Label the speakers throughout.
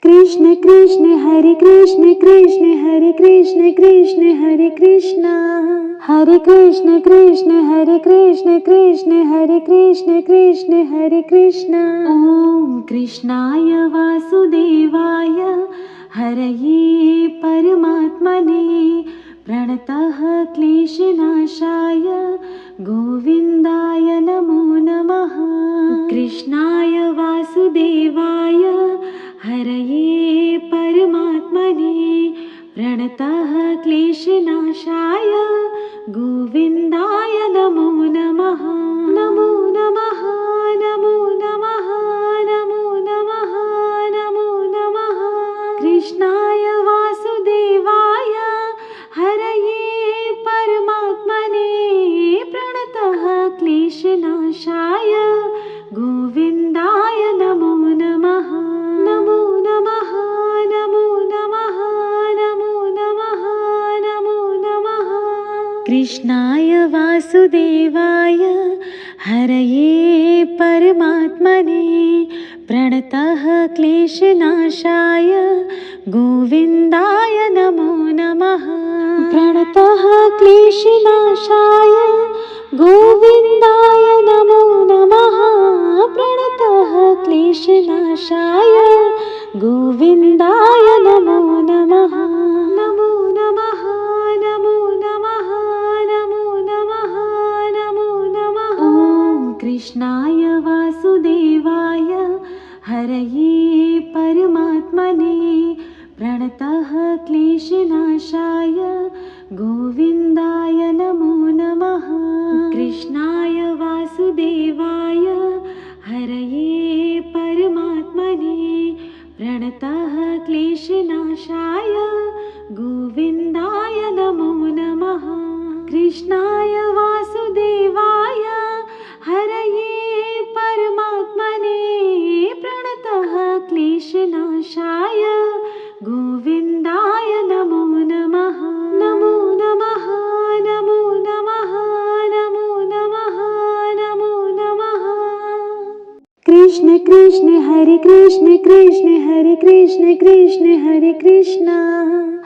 Speaker 1: कृष्ण कृष्ण हरे कृष्ण कृष्ण हरे कृष्ण कृष्ण हरे कृष्ण हरे कृष्ण कृष्ण हरे कृष्ण कृष्ण हरे कृष्ण कृष्ण हरे कृष्ण। ॐ कृष्णाय वासुदेवाय हरये परमात्मने प्रणतः क्लेशनाशाय गोविन्दाय नमो नमः। कृष्णाय वासुदेवाय हरये परमात्मने प्रणतः क्लेशनाशाय गोविन्दाय नमो नमः। नमो नमः नमो नमः नमो नमः नमो नमः। कृष्णाय वासुदेवाय हरये परमात्मने प्रणतः क्लेशनाशाय गोविन्दाय नमो नमः। नमो नमः नमो नमः नमो नमः नमो नमः। कृष्णाय वासुदेवाय हरये परमात्मने प्रणतः क्लेशनाशाय गोविन्दाय नमो नमः। प्रणतः क्लेशनाशाय गोविन्दाय नमो नमः। प्रणतः क्लेशनाशाय गोविन्दाय नमो नमः। नमो नमः नमो नमः नमो नमः नमो नमः। ॐ कृष्णाय वासुदेवाय हरये परमात्मने प्रणतः क्लेशनाशाय गोविन्दाय नमो नमः। कृष्णाय वासुदेवाय हरये परमात्मने प्रणतः क्लेशनाशाय गोविन्दाय नमो नमः। कृष्णाय वासुदेवाय हरये परमात्मने प्रणतः क्लेशनाशाय गोविन्दाय नमो नमः। नमो नमः नमो नमः नमो नमः नमो नमः। कृष्ण कृष्ण हरे कृष्ण कृष्ण हरे कृष्ण कृष्ण हरे कृष्ण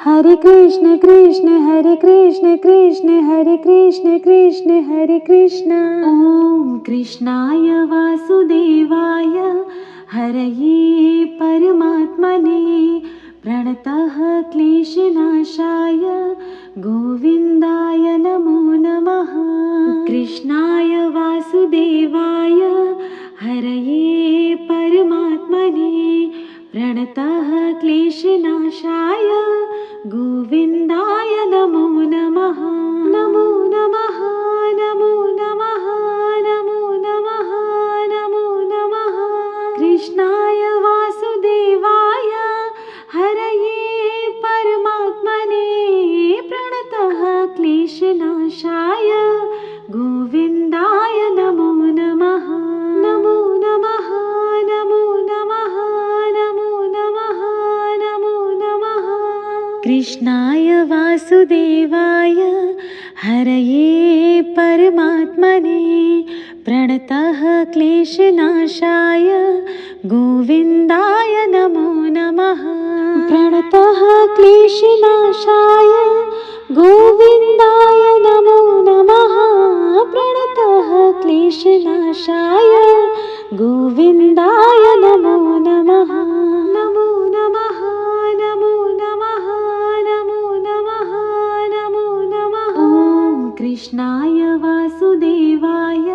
Speaker 1: हरे कृष्ण कृष्ण हरे कृष्ण कृष्ण हरे कृष्ण कृष्ण हरे कृष्ण। ॐ कृष्णाय वासुदेवाय हरये परमात्मने प्रणतः क्लेशनाशाय गोविन्दाय नमो नमः। कृष्णाय वासुदेवाय हरये परमात्मने प्रणतः क्लेशनाशाय गोविन्दाय नमो नमः। नमो नमः नमो नमः नमो नमः नमो नमः। कृष्णाय वासुदेवाय हरये परमात्मने प्रणतः क्लेशनाशाय गोविन्दाय नमो नमः। नमो नमः नमो नमः नमो नमः नमो नमः। कृष्णाय वासुदेवाय हरये परमात्मने प्रणतः क्लेशनाशाय गोविन्दाय नमो नमः। प्रणतः क्लेशनाशाय गोविन्दाय नमो नमः। प्रणतः क्लेशनाशाय गोविन्दाय नमो नमः। नमो नमः नमो नमः नमो नमः नमो नमः। ॐ कृष्णाय वासुदेवाय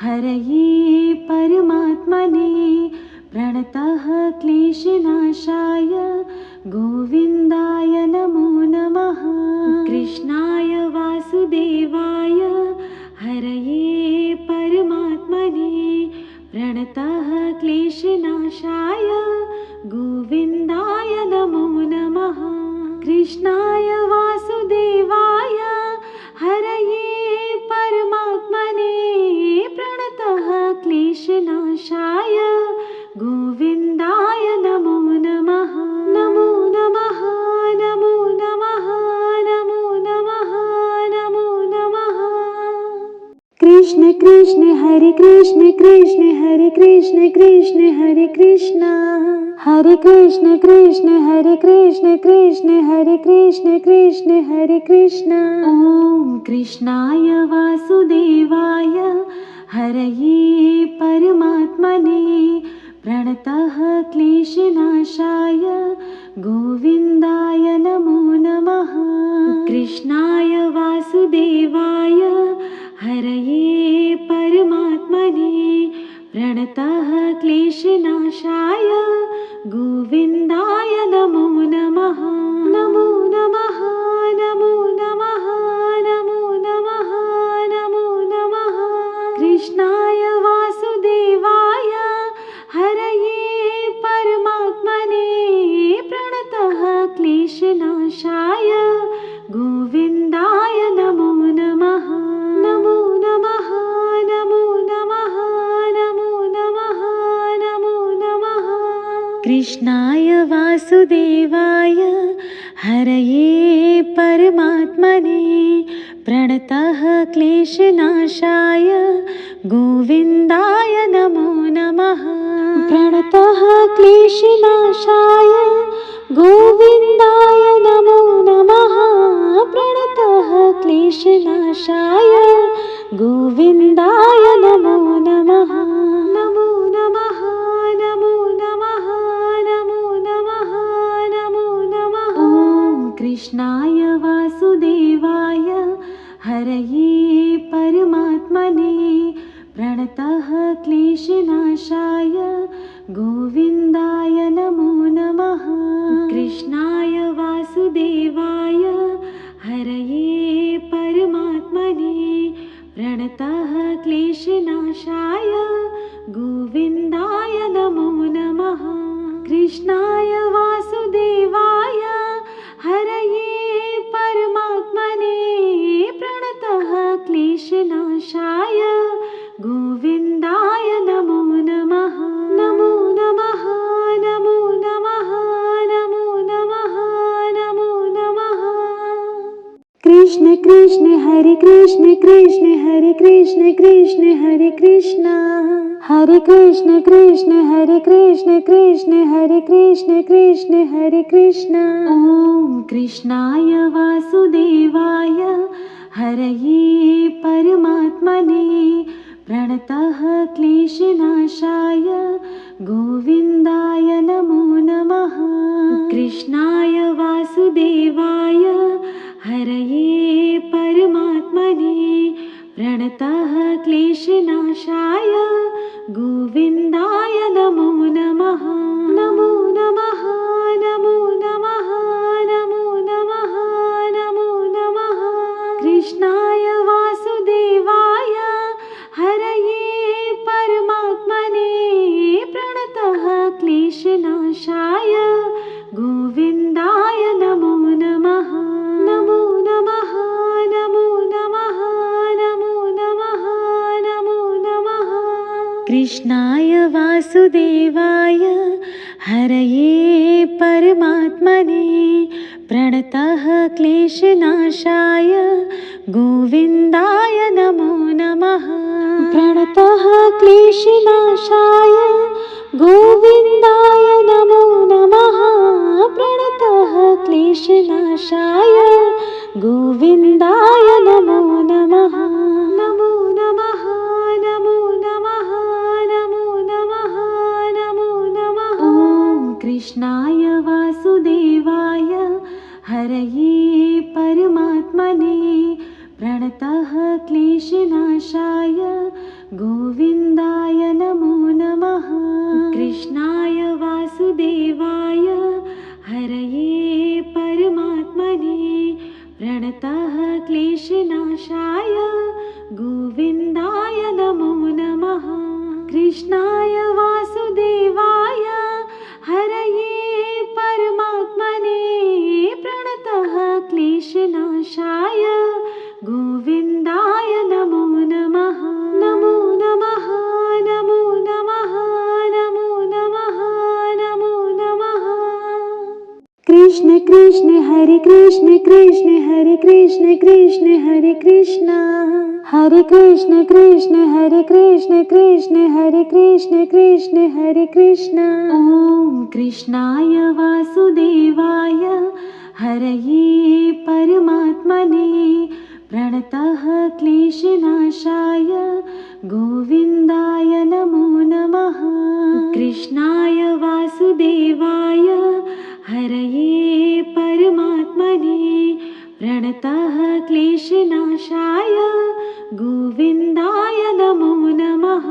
Speaker 1: हरये परमात्मने प्रणतः क्लेशनाशाय गोविन्दाय नमो नमः। कृष्णाय वासुदेवाय हरये परमात्मने प्रणतः क्लेशनाशाय गोविन्दाय नमो नमः। कृष्णाय वासुदेवाय हरये परमात्मने प्रणतः क्लेशनाशाय गोविन्दाय नमो नमः। नमो नमः नमो नमः नमो नमः नमो नमः। कृष्ण कृष्ण हरे कृष्ण कृष्ण हरे कृष्ण कृष्ण हरे कृष्ण हरे कृष्ण कृष्ण हरे कृष्ण कृष्ण हरे कृष्ण कृष्ण हरे कृष्ण ॐ कृष्णाय वासुदेवाय हरये परमात्मने प्रणतः क्लेशनाशाय गोविन्दाय नमो नमः कृष्णाय वासुदेवाय हरये परमात्मने प्रणतः क्लेशनाशाय गोविन्दाय नमो नमः नमो नमः नमो नमः नमो नमः नमो नमः कृष्णाय वासुदेवाय हरये परमात्मने प्रणतः क्लेशनाशाय गोविन्दाय नमो नमः नमो नमः नमो नमः नमो नमः नमो नमः कृष्णाय वासुदेवाय हरये परमात्मने प्रणतः क्लेशनाशाय गोविन्दाय नमो नमः प्रणतः क्लेशनाशाय गोविन्दाय नमो नमः प्रणतः क्लेशनाशाय गोविन्दाय नमो नमः नमो नमः नमो नमः नमो नमः नमो नमः ॐ कृष्णाय वासुदेवाय हरये परमात्मने प्रणतः क्लेशनाशाय गोविन्दाय नमो नमः कृष्णाय वासुदेवाय हरये परमात्मने प्रणतः क्लेशनाशाय गोविन्दाय नमो नमः कृष्णाय वासुदेवाय हरये परमात्मने प्रणतः क्लेशनाशाय गोविन्दाय नमो नमः नमो नमः नमो नमः नमो नमः नमो नमः कृष्ण कृष्ण हरे कृष्ण कृष्ण हरे कृष्ण कृष्ण हरे कृष्ण हरे कृष्ण कृष्ण हरे कृष्ण कृष्ण हरे कृष्ण कृष्ण हरे कृष्ण ॐ कृष्णाय वासुदेवाय हरये परमात्मने प्रणतः क्लेशनाशाय गोविन्दाय नमो नमः कृष्णाय वासुदेवाय हरये परमात्मने प्रणतः क्लेशनाशाय गोविन्दाय नमो नमः नमो नमः नमो नमः नमो नमः नमो नमः कृष्णाय वासुदेवाय हरये परमात्मने प्रणतः क्लेशनाशाय गोविन्दाय नमो नमः नमो नमः नमो नमः नमो नमः नमो नमः कृष्णाय वासुदेवाय हरये परमात्मने प्रणतः क्लेशनाशाय गोविन्दाय नमो नमः प्रणतः क्लेशनाशाय गोविन्दाय नमो नमः प्रणतः क्लेशनाशाय गोविन्दाय नमो नमः नमो नमः नमो नमः नमो नमः नमो नमः ॐ कृष्णाय वासुदेवाय हरये परमात्मने प्रणतः क्लेशनाशाय गोविन्दाय नमो नमः कृष्णाय वासुदेवाय हरये परमात्मने प्रणतः क्लेशनाशाय गोविन्दाय नमो नमः कृष्णाय वासुदेवाय हरये परमात्मने प्रणतः क्लेशनाशाय गोविन्दाय नमो नमः नमो नमः नमो नमः नमो नमः नमो नमः कृष्ण कृष्ण हरे कृष्ण कृष्ण हरे कृष्ण कृष्ण हरे कृष्ण हरे कृष्ण कृष्ण हरे कृष्ण कृष्ण हरे कृष्ण कृष्ण हरे कृष्ण ॐ कृष्णाय वासुदेवाय हरये परमात्मने प्रणतः क्लेशनाशाय गोविन्दाय नमो नमः कृष्णाय वासुदेवाय हरये परमात्मने प्रणतः क्लेशनाशाय गोविन्दाय नमो नमः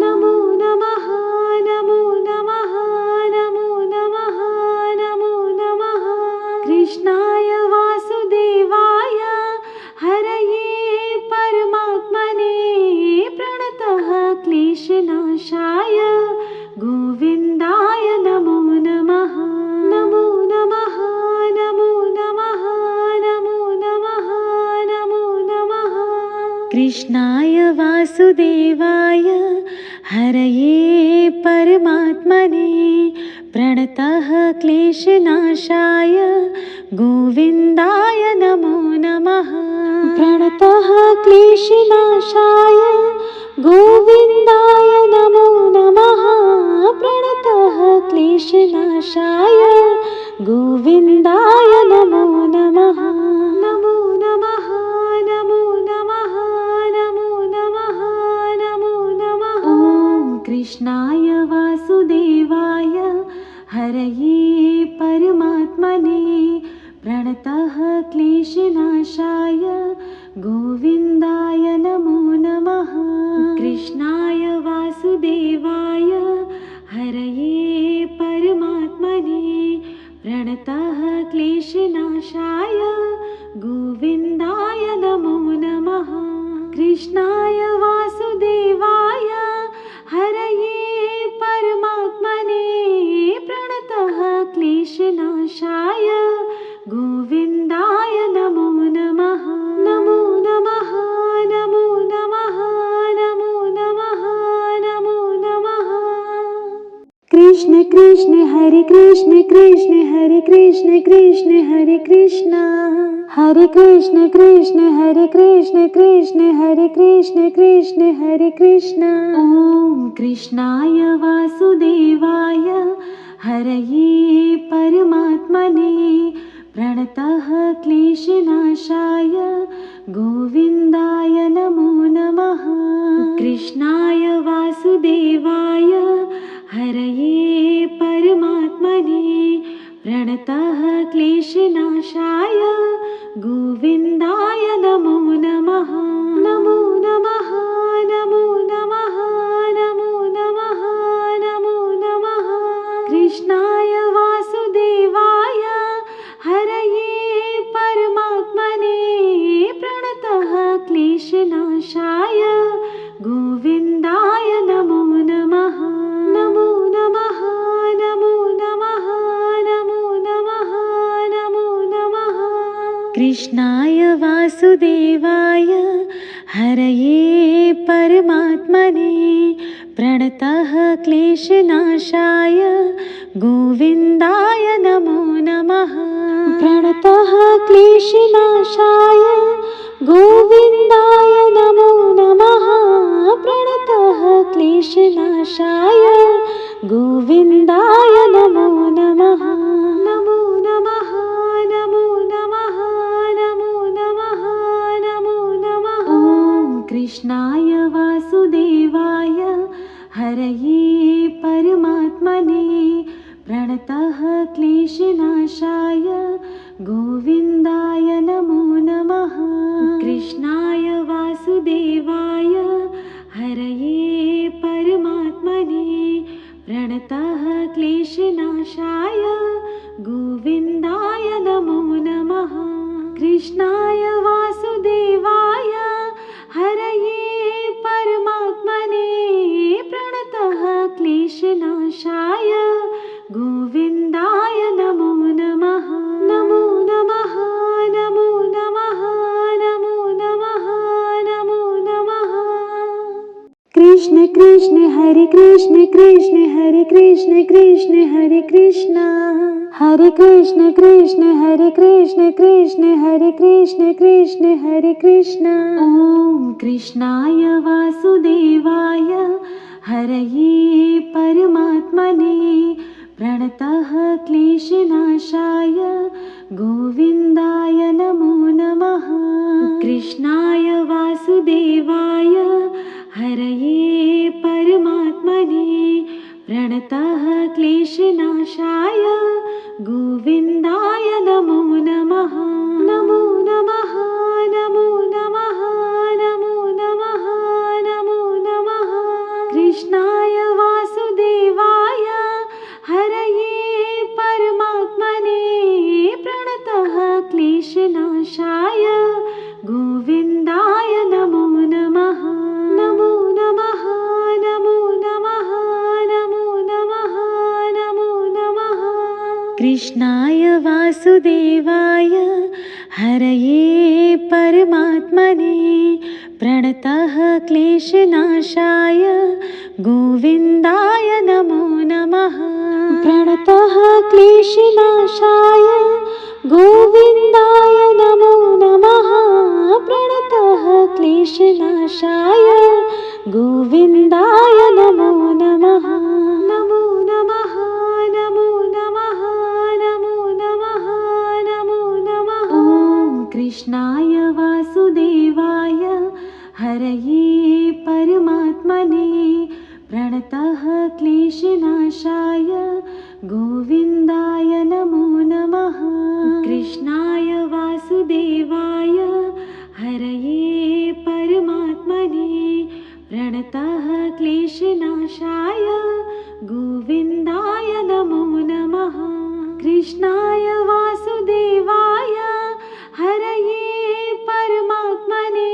Speaker 1: नमो नमः नमो नमः नमो नमः नमो नमः कृष्णाय वासुदेवाय हरये परमात्मने प्रणतः क्लेशनाशाय गोविन्दाय नमो नमः नमो नमः नमो नमः नमो नमः नमो नमः कृष्णाय वासुदेवाय हरये परमात्मने प्रणतः क्लेशनाशाय गोविन्दाय नमो नमः प्रणतः क्लेशनाशाय गोविन्दाय नमो नमः प्रणतः क्लेशनाशाय गोविन्दाय नमो नमः नमो नमः नमो नमः नमो नमः नमो नमः ॐ कृष्णाय वासुदेवाय हरये परमात्मने प्रणतः क्लेशनाशाय गोविन्दाय नमो नमः कृष्णाय वासुदेवाय हरये परमात्मने प्रणतः क्लेशनाशाय गोविन्दाय नमो नमः कृष्णाय वासुदेवाय हरये परमात्मने प्रणतः क्लेशनाशाय गोविन्दाय नमो नमः नमो नमः नमो नमः नमो नमः नमो नमः कृष्ण कृष्ण हरे कृष्ण कृष्ण हरे कृष्ण कृष्ण हरे कृष्ण हरे कृष्ण कृष्ण हरे कृष्ण कृष्ण हरे कृष्ण कृष्ण हरे कृष्ण ॐ कृष्णाय वासुदेवाय हरये परमात्मने प्रणतः क्लेशनाशाय गोविन्दाय नमो नमः कृष्णाय वासुदेवाय हरये परमात्मने प्रणतः क्लेशनाशाय गोविन्दाय नमो नमः नमो नमः नमो नमः नमो नमः नमो नमः कृष्णाय वासुदेवाय हरये परमात्मने प्रणतः क्लेशनाशाय गोविन्दाय नमो नमः नमो नमः नमो नमः नमो नमः नमो नमः कृष्णाय वासुदेवाय हरये परमात्मने प्रणतः क्लेशनाशाय गोविन्दाय नमो नमः प्रणतः क्लेशनाशाय गोविन्दाय नमो नमः प्रणतः क्लेशनाशाय गोविन्दाय नमो नमः नमो नमः नमो नमः नमो नमः नमो नमः ॐ कृष्णाय वासुदेवाय हरये परमात्मने प्रणतः क्लेशनाशाय गोविन्दाय नमो नमः कृष्णाय वासुदेवाय हरये परमात्मने प्रणतः क्लेशनाशाय गोविन्दाय नमो नमः कृष्णाय वासुदेवाय हरये परमात्मने प्रणतः क्लेशनाशाय गोविन्दाय नमो नमः नमो नमः नमो नमः नमो नमः नमो नमः कृष्ण कृष्ण हरे कृष्ण कृष्ण हरे कृष्ण कृष्ण हरे कृष्ण हरे कृष्ण कृष्ण हरे कृष्ण कृष्ण हरे कृष्ण कृष्ण हरे कृष्ण ॐ कृष्णाय वासुदेवाय हरये परमात्मने प्रणतः क्लेशनाशाय गोविन्दाय नमो नमः कृष्णाय वासुदेवाय हरये परमात्मने प्रणतः क्लेशनाशाय गोविन्दाय नमो नमः नमो नमः नमो नमः नमो नमः नमो नमः कृष्णाय वासुदेवाय हरये परमात्मने प्रणतः क्लेशनाशाय गोविन्दाय नमो नमः नमो नमः नमो नमः नमो नमः नमो नमः कृष्णाय वासुदेवाय हरये परमात्मने प्रणतः क्लेशनाशाय गोविन्दाय नमो नमः प्रणतः क्लेशनाशाय गोविन्दाय नमो नमः प्रणतः क्लेशनाशाय गोविन्दाय नमो नमः नमो नमः नमो नमः नमो नमः नमो नमः ॐ कृष्णाय वासुदेवाय हरये परमात्मने प्रणतः क्लेशनाशाय गोविन्दाय नमो नमः कृष्णाय वासुदेवाय हरये परमात्मने प्रणतः क्लेशनाशाय गोविन्दाय नमो नमः कृष्णाय वासुदेवाय हरये परमात्मने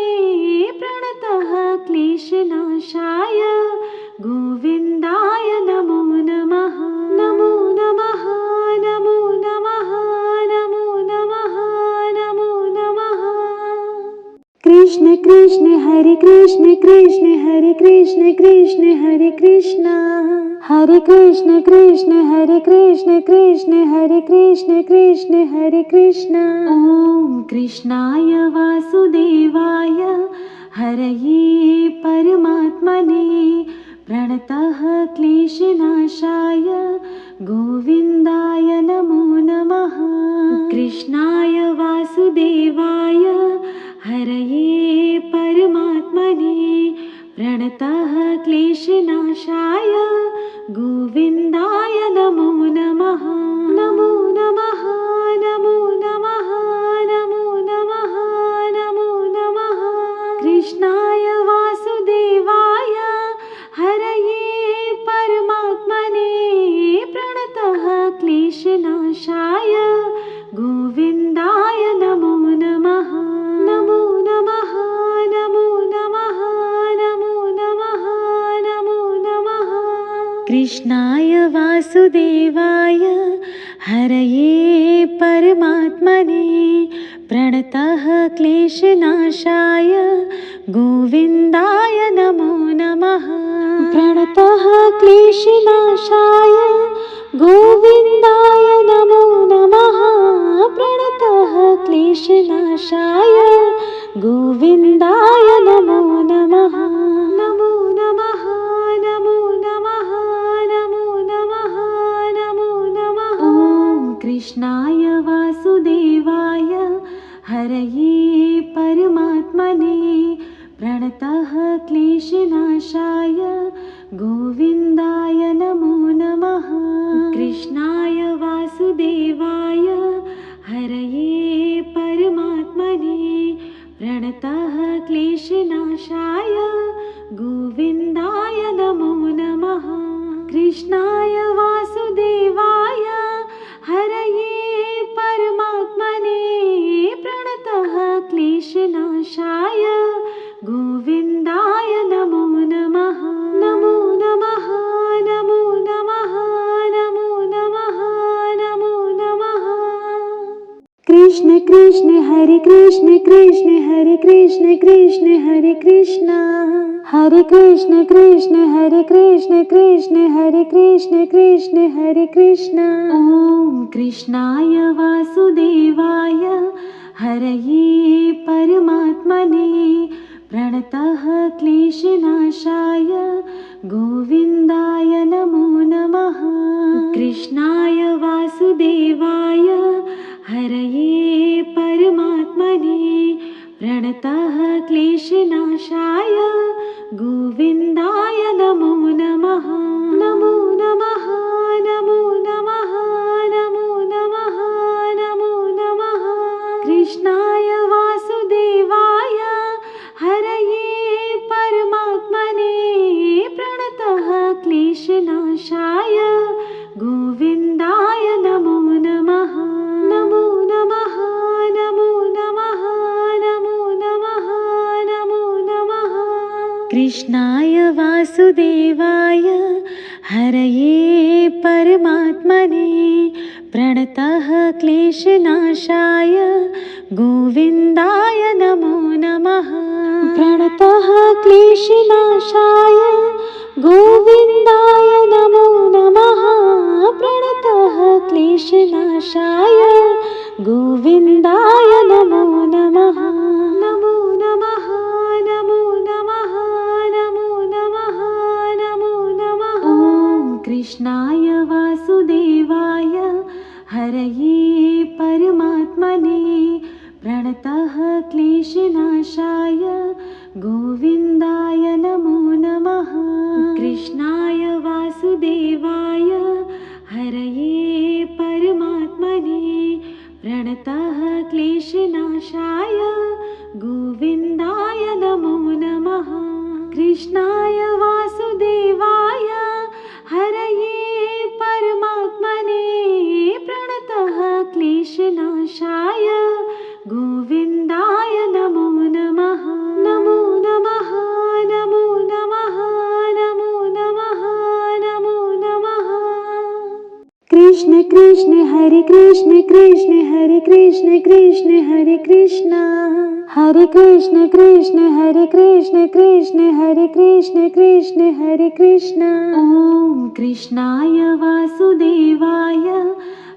Speaker 1: प्रणतः क्लेशनाशाय गोविन्दाय नमो नमः नमो नमः नमो नमः नमो नमः नमो नमः कृष्ण कृष्ण हरे कृष्ण कृष्ण हरे कृष्ण कृष्ण हरे कृष्ण हरे कृष्ण कृष्ण हरे कृष्ण कृष्ण हरे कृष्ण कृष्ण हरे कृष्ण ॐ कृष्णाय वासुदेवाय हरये परमात्मने प्रणतः क्लेशनाशाय गोविन्दाय नमो नमः कृष्णाय वासुदेवाय हरये परमात्मने प्रणतः क्लेशनाशाय गोविन्दाय नमो नमः नमो नमः नमो नमः नमो नमः नमो नमः कृष्णाय वासुदेवाय हरये परमात्मने प्रणतः क्लेशनाशाय गोविन्दाय नमो नमः नमो नमः नमो नमः नमो नमः नमो नमः कृष्णाय वासुदेवाय हरये परमात्मने प्रणतः क्लेशनाशाय गोविन्दाय नमो नमः प्रणतः क्लेशनाशाय गोविन्दाय नमो नमः प्रणतः क्लेशनाशाय गोविन्दाय नमो नमः नमो नमः नमो नमः नमो नमः नमो नमः ॐ कृष्णाय वासुदेवाय हरये परमात्मने प्रणतः क्लेशनाशाय गोविन्दाय नमो नमः कृष्णाय वासुदेवाय हरये परमात्मने प्रणतः क्लेशनाशाय गोविन्दाय नमो नमः कृष्णाय वासुदेवाय हरये परमात्मने प्रणतः क्लेशनाशाय गोविन्दाय नमो नमः नमो नमः नमो नमः नमो नमः नमो नमः कृष्ण कृष्ण हरे कृष्ण कृष्ण हरे कृष्ण कृष्ण हरे कृष्ण हरे कृष्ण कृष्ण हरे कृष्ण कृष्ण हरे कृष्ण कृष्ण हरे कृष्ण ॐ कृष्णाय वासुदेवाय हरये परमात्मने प्रणतः क्लेशनाशाय गोविन्दाय नमो नमः कृष्णाय वासुदेवाय हरये परमात्मने प्रणतः क्लेशनाशाय गोविन्दाय नमो नमः नमो नमः नमो नमः नमो नमः नमो नमः कृष्णाय वासुदेवाय हरये परमात्मने प्रणतः क्लेशनाशाय गोविन्दाय नमो नमः नमो नमः नमो नमः नमो नमः नमो नमः कृष्णाय वासुदेवाय हरये परमात्मने प्रणतः क्लेशनाशाय गोविन्दाय नमो नमः प्रणतः क्लेशनाशाय गोविन्दाय नमो नमः प्रणतः क्लेशनाशाय गोविन्दाय नमो नमः नमो नमः नमो नमः नमो नमः नमो नमः ॐ कृष्णाय वासुदेवाय हरये परमात्मने प्रणतः क्लेशनाशाय गोविन्दाय नमो नमः कृष्णाय वासुदेवाय हरये परमात्मने प्रणतः क्लेशनाशाय गोविन्दाय नमो नमः कृष्णाय वासुदेवाय हरये परमात्मने प्रणतः क्लेशनाशाय गोविन्दाय नमो नमः नमो नमः नमो नमः नमो नमः नमो नमः कृष्ण कृष्ण हरे कृष्ण कृष्ण हरे कृष्ण कृष्ण हरे कृष्ण हरे कृष्ण कृष्ण हरे कृष्ण कृष्ण हरे कृष्ण कृष्ण हरे कृष्ण ॐ कृष्णाय वासुदेवाय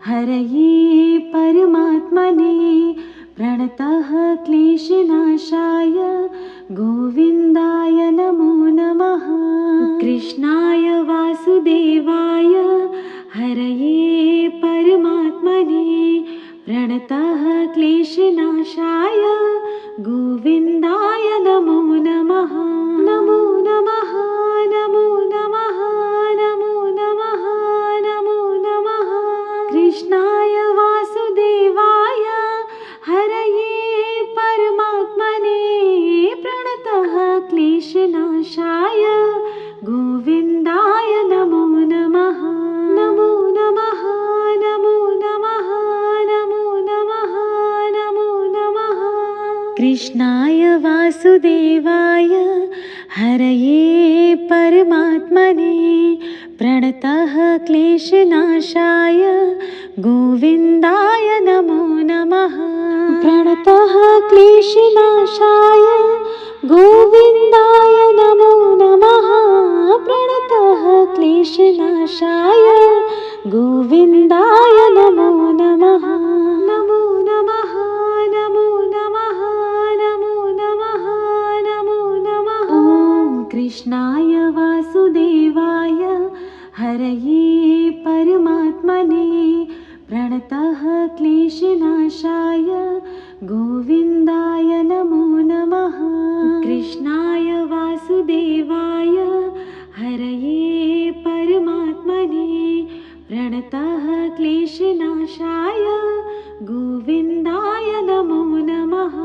Speaker 1: हरये परमात्मने प्रणतः क्लेशनाशाय गोविन्दाय नमो नमः कृष्णाय वासुदेवाय हरये परमात्मने प्रणतः क्लेशनाशाय गोविन्दाय नमो नमः नमो नमः नमो नमः नमो नमः नमो नमः कृष्णाय वासुदेवाय हरये परमात्मने प्रणतः क्लेशनाशाय गोविन्दाय नमो नमः नमो नमः नमो नमः नमो नमः नमो नमः कृष्णाय वासुदेवाय हरये परमात्मने प्रणतः क्लेशनाशाय गोविन्दाय नमो नमः प्रणतः क्लेशनाशाय गोविन्दाय नमो नमः प्रणतः क्लेशनाशाय गोविन्दाय नमो नमः नमो नमः नमो नमः नमो नमः नमो नमः ॐ कृष्णाय वासुदेवाय हरये परमात्मने प्रणतः क्लेशनाशाय गोविन्दाय नमो नमः कृष्णाय वासुदेवाय हरये परमात्मने प्रणतः क्लेशनाशाय गोविन्दाय नमो नमः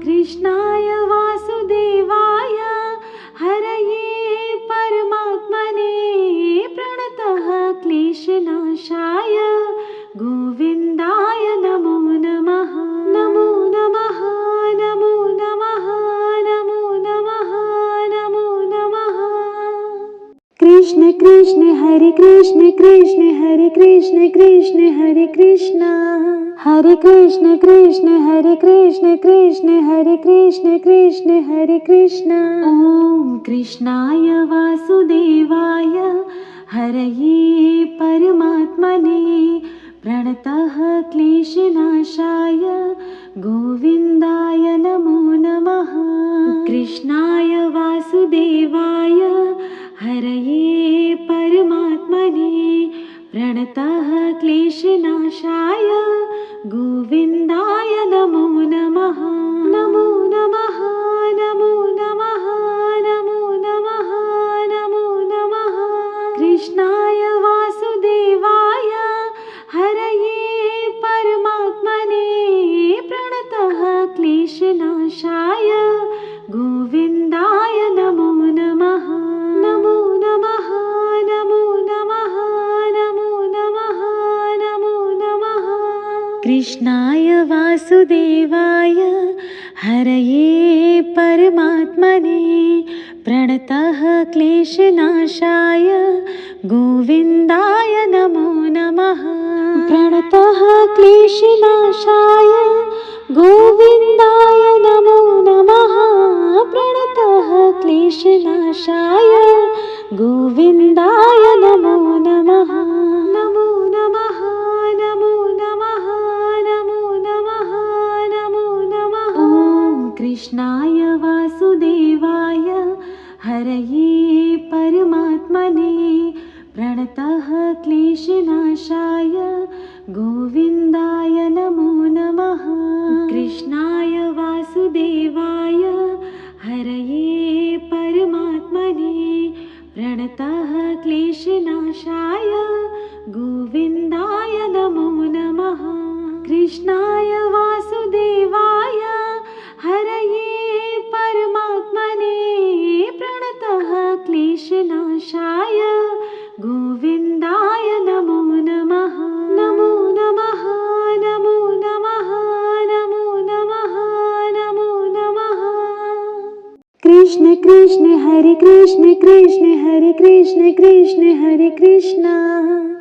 Speaker 1: कृष्णाय वासुदेवाय हरये परमात्मने प्रणतः क्लेशनाशाय गोविन्दाय नमो नमः नमो नमः नमो नमः नमो नमः नमो नमः कृष्ण कृष्ण हरे कृष्ण कृष्ण हरे कृष्ण कृष्ण कृष्ण हरे कृष्ण हरे कृष्ण कृष्ण हरे कृष्ण कृष्ण हरे कृष्ण कृष्ण हरे कृष्ण ॐ कृष्णाय वासुदेवाय हरये परमात्मने प्रणतः क्लेशनाशाय गोविन्दाय नमो नमः कृष्णाय वासुदेवाय हरये परमात्मने प्रणतः क्लेशनाशाय गोविन्दाय नमो नमः नमो नमः नमो नमः नमो नमः नमो नमः कृष्णाय वासुदेवाय हरये परमात्मने प्रणतः क्लेशनाशाय गोविन्दाय नमो नमः नमो नमः नमो नमः नमो नमः नमो नमः कृष्णाय वासुदेवाय हरये परमात्मने प्रणतः क्लेशनाशाय गोविन्दाय नमो नमः प्रणतः क्लेशनाशाय गोविन्दाय नमो नमः प्रणतः क्लेशनाशाय गोविन्दाय नमो नमः नमो नमः नमो नमः नमो नमः नमो नमः ॐ कृष्णाय वासुदेवाय हरये परमात्मने प्रणतः क्लेशनाशाय गोविन्दाय नमो नमः कृष्णाय वासुदेवाय हरये परमात्मने प्रणतः क्लेशनाशाय गोविन्दाय नमो नमः कृष्णाय वासुदेवाय हरये परमात्मने प्रणतः क्लेशनाशाय गोविन्दाय नमो नमः नमो नमः नमो नमः नमो नमः नमो नमः कृष्ण कृष्ण हरे कृष्ण कृष्ण हरे कृष्ण कृष्ण हरे कृष्ण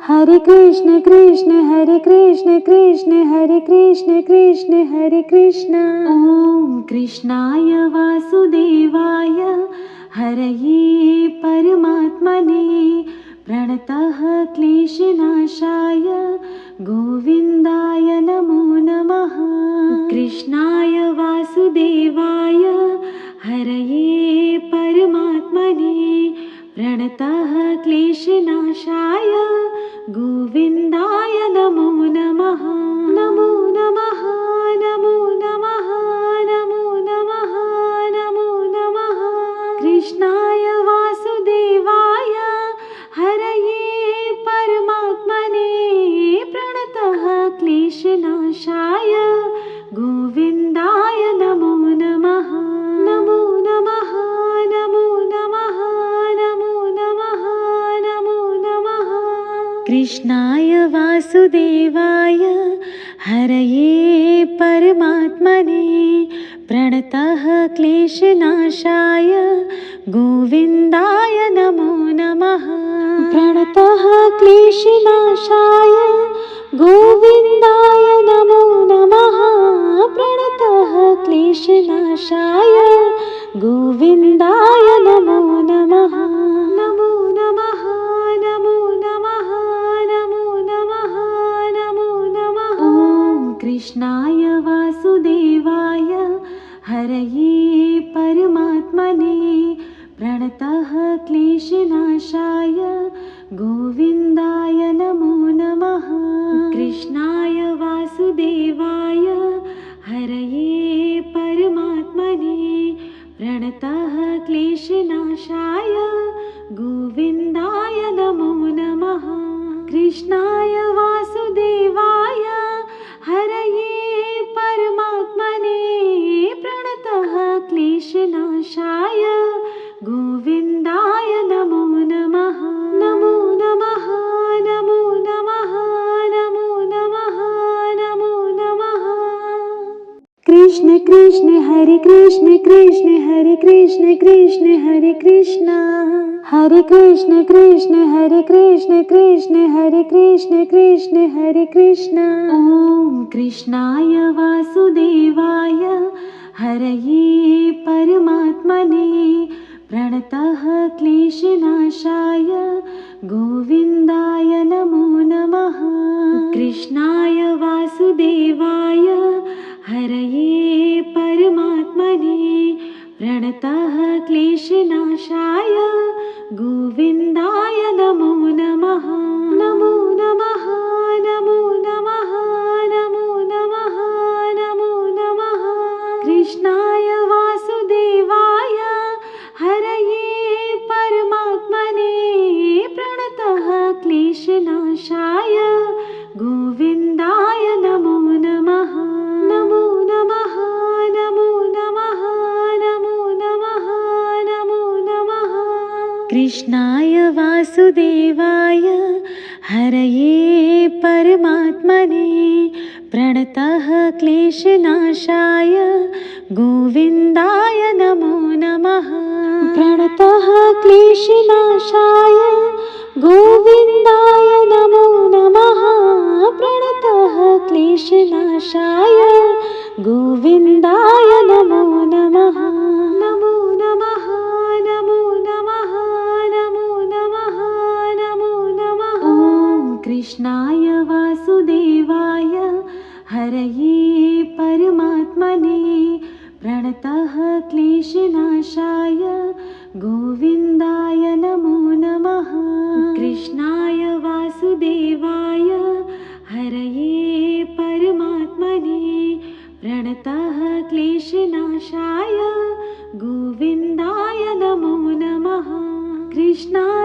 Speaker 1: हरे कृष्ण कृष्ण हरे कृष्ण कृष्ण हरे कृष्ण कृष्ण हरे कृष्ण ॐ कृष्णाय वासुदेवाय हरये परमात्मने प्रणतः क्लेशनाशाय गोविन्दाय नमो नमः कृष्णाय वासुदेवाय हरये परमात्मने प्रणतः क्लेशनाशाय गोविन्दाय नमो नमः नमो नमः नमो नमः नमो नमः नमो नमः कृष्णाय वासुदेवाय हरये परमात्मने प्रणतः क्लेशनाशाय गोविन्दाय नमो नमः नमो नमः नमो नमः नमो नमः नमो नमः कृष्णाय वासुदेवाय हरये परमात्मने प्रणतः क्लेशनाशाय गोविन्दाय नमो नमः प्रणतः क्लेशनाशाय गोविन्दाय नमो नमः प्रणतः क्लेशनाशाय गोविन्दाय नमो नमः नमो नमः नमो नमः नमो नमः नमो नमः ॐ कृष्णाय वासुदेवाय हरये परमात्मने प्रणतः क्लेशनाशाय गोविन्दाय नमो नमः कृष्णाय वासुदेवाय हरये परमात्मने प्रणतः क्लेशनाशाय गोविन्दाय नमो नमः कृष्णाय वासुदेवाय हरये परमात्मने प्रणतः क्लेशनाशाय गोविन्दाय नमो नमः नमो नमः नमो नमः नमो नमः नमो नमः कृष्ण कृष्ण हरे कृष्ण कृष्ण हरे कृष्ण कृष्ण हरे कृष्ण हरे कृष्ण कृष्ण हरे कृष्ण कृष्ण हरे कृष्ण कृष्ण हरे कृष्ण। ॐ कृष्णाय वासुदेवाय हरये परमात्मने प्रणतः क्लेशनाशाय गोविन्दाय नमो नमः। कृष्णाय वासुदेवाय हरये परमात्मने प्रणतः क्लेशनाशाय गोविन्दाय नमो नमः। नमो नमः नमो नमः नमो नमः नमो नमः। कृष्णाय वासुदेवाय हरये परमात्मने प्रणतः क्लेशनाशाय गोविन्दाय नमो नमः। नमो नमः नमो नमः नमो नमः नमो नमः। कृष्णाय वासुदेवाय हरये परमात्मने प्रणतः क्लेशनाशाय गोविन्दाय नमो नमः। प्रणतः क्लेशनाशाय गोविन्दाय नमो नमः। प्रणतः क्लेशनाशाय गोविन्दाय नमो नमः। नमो नमः नमो नमः नमो नमः नमो नमः। ॐ कृष्णाय वासुदेवाय हरये परमात्मने प्रणतः क्लेशनाशाय गोविन्दाय नमो नमः। कृष्णाय वासुदेवाय हरये परमात्मने प्रणतः क्लेशनाशाय गोविन्दाय नमो नमः। कृष्णाय